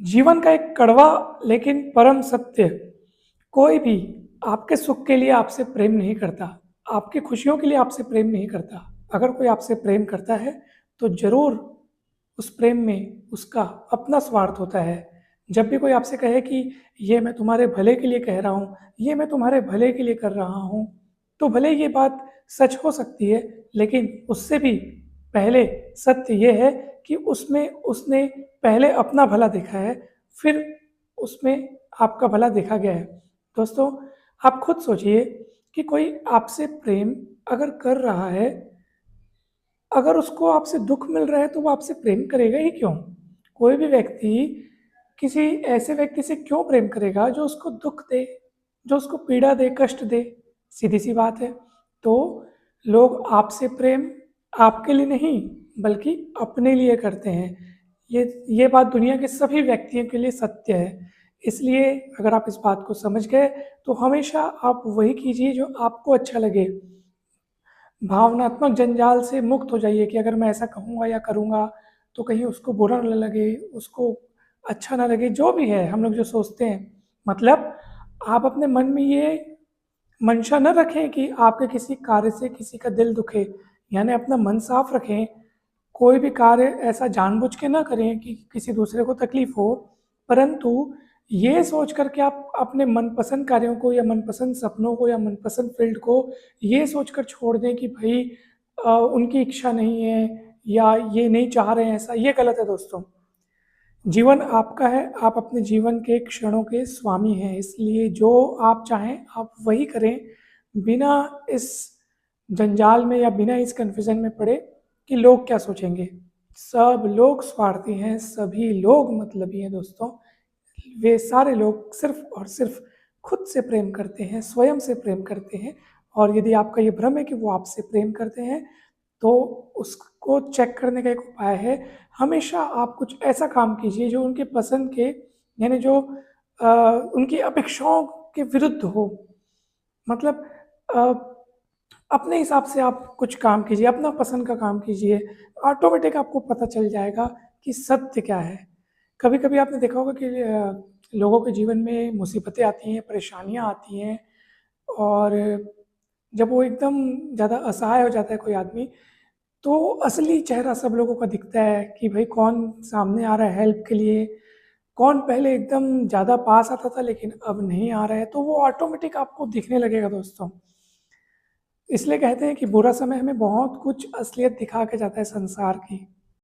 जीवन का एक कड़वा लेकिन परम सत्य, कोई भी आपके सुख के लिए आपसे प्रेम नहीं करता, आपकी खुशियों के लिए आपसे प्रेम नहीं करता। अगर कोई आपसे प्रेम करता है तो ज़रूर उस प्रेम में उसका अपना स्वार्थ होता है। जब भी कोई आपसे कहे कि ये मैं तुम्हारे भले के लिए कह रहा हूँ, ये मैं तुम्हारे भले के लिए कर रहा हूँ, तो भले ये बात सच हो सकती है, लेकिन उससे भी पहले सत्य ये है कि उसमें उसने पहले अपना भला देखा है, फिर उसमें आपका भला देखा गया है। दोस्तों, आप खुद सोचिए कि कोई आपसे प्रेम अगर कर रहा है, अगर उसको आपसे दुख मिल रहा है तो वो आपसे प्रेम करेगा ही क्यों? कोई भी व्यक्ति किसी ऐसे व्यक्ति से क्यों प्रेम करेगा जो उसको दुख दे, जो उसको पीड़ा दे, कष्ट दे? सीधी सी बात है। तो लोग आपसे प्रेम आपके लिए नहीं बल्कि अपने लिए करते हैं। ये बात दुनिया के सभी व्यक्तियों के लिए सत्य है। इसलिए अगर आप इस बात को समझ गए तो हमेशा आप वही कीजिए जो आपको अच्छा लगे। भावनात्मक जंजाल से मुक्त हो जाइए कि अगर मैं ऐसा कहूँगा या करूँगा तो कहीं उसको बुरा न लगे, उसको अच्छा ना लगे, जो भी है हम लोग जो सोचते हैं। मतलब आप अपने मन में ये मंशा न रखें कि आपके किसी कार्य से किसी का दिल दुखे, यानी अपना मन साफ रखें। कोई भी कार्य ऐसा जानबूझ के ना करें कि किसी दूसरे को तकलीफ हो, परंतु ये सोच कर के आप अपने मनपसंद कार्यों को या मनपसंद सपनों को या मनपसंद फील्ड को ये सोचकर छोड़ दें कि भाई उनकी इच्छा नहीं है या ये नहीं चाह रहे हैं ऐसा, ये गलत है दोस्तों। जीवन आपका है, आप अपने जीवन के क्षणों के स्वामी हैं, इसलिए जो आप चाहें आप वही करें, बिना इस जंजाल में या बिना इस कन्फ्यूज़न में पड़े कि लोग क्या सोचेंगे। सब लोग स्वार्थी हैं, सभी लोग मतलबी हैं दोस्तों। वे सारे लोग सिर्फ़ और सिर्फ़ खुद से प्रेम करते हैं, स्वयं से प्रेम करते हैं। और यदि आपका ये भ्रम है कि वो आपसे प्रेम करते हैं, तो उसको चेक करने का एक उपाय है, हमेशा आप कुछ ऐसा काम कीजिए जो उनके पसंद के, यानी जो उनकी अपेक्षाओं के विरुद्ध हो। मतलब अ, अपने हिसाब से आप कुछ काम कीजिए, अपना पसंद का काम कीजिए, ऑटोमेटिक आपको पता चल जाएगा कि सत्य क्या है। कभी-कभी आपने देखा होगा कि लोगों के जीवन में मुसीबतें आती हैं, परेशानियाँ आती हैं, और जब वो एकदम ज़्यादा असहाय हो जाता है कोई आदमी, तो असली चेहरा सब लोगों का दिखता है कि भाई कौन सामने आ रहा है हेल्प के लिए, कौन पहले एकदम ज़्यादा पास आता था लेकिन अब नहीं आ रहा है, तो वो ऑटोमेटिक आपको दिखने लगेगा दोस्तों। इसलिए कहते हैं कि बुरा समय हमें बहुत कुछ असलियत दिखा के जाता है संसार की।